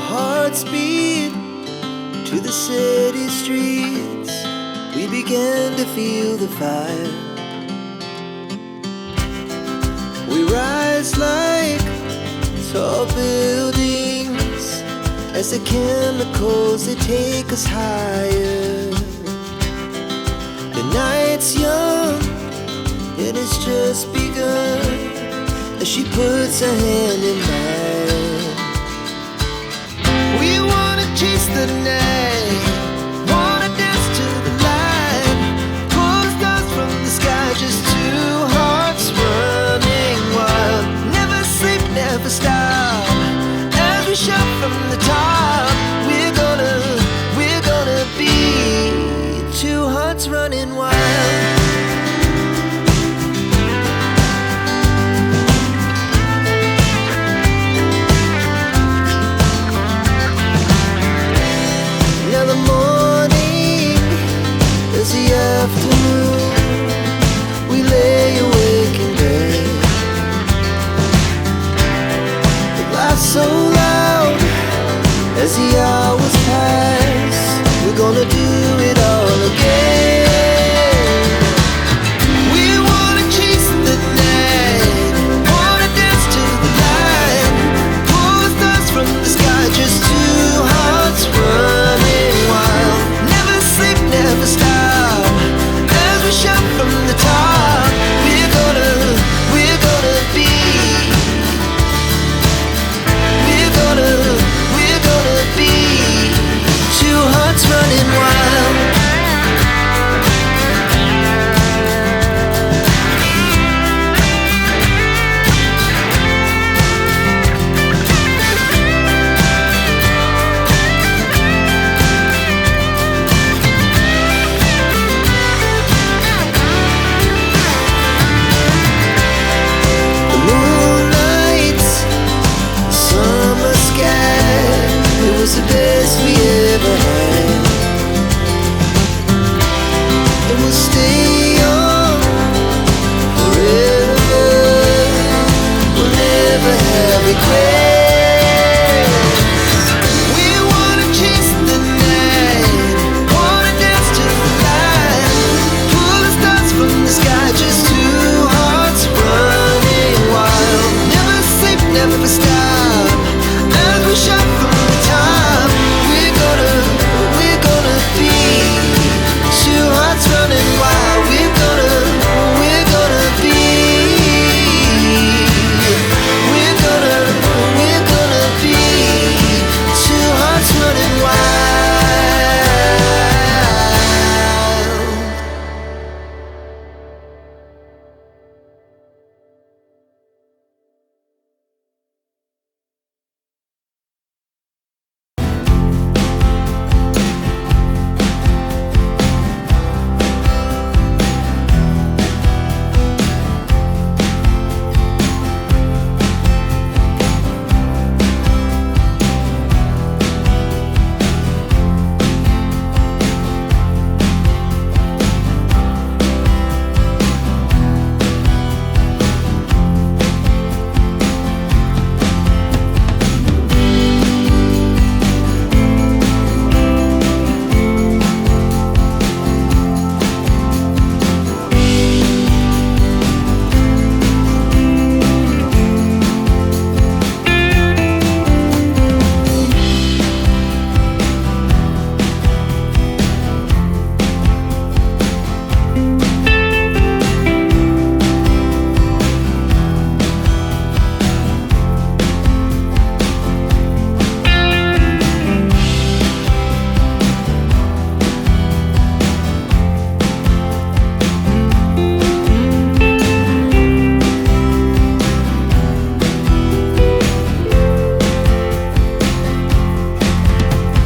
hearts beat to the city streets. We began to feel the fire. We rise like tall buildings as the chemicals, they take us higher. The night's young and it's just begun as she puts her hand in mine. We wanna chase the night, wanna dance to the light, pull the stars from the sky, just two hearts running wild. Never sleep, never stop, as we shout from the top. We're gonna be two hearts running wild. Afternoon, we lay awake in bed. The laugh so loud as the hours pass. We're gonna do it all again. We wanna chase the night, wanna dance to the light, pull the stars from the sky, just two hearts running wild. Never sleep, never stop, shout from the top. We're gonna be, we're gonna be two hearts running wild. The best we ever had, and we'll stay on forever. We'll never have regrets. We wanna chase the night, wanna dance to the light, pull the stars from the sky, just two hearts running wild. Never sleep, never stop.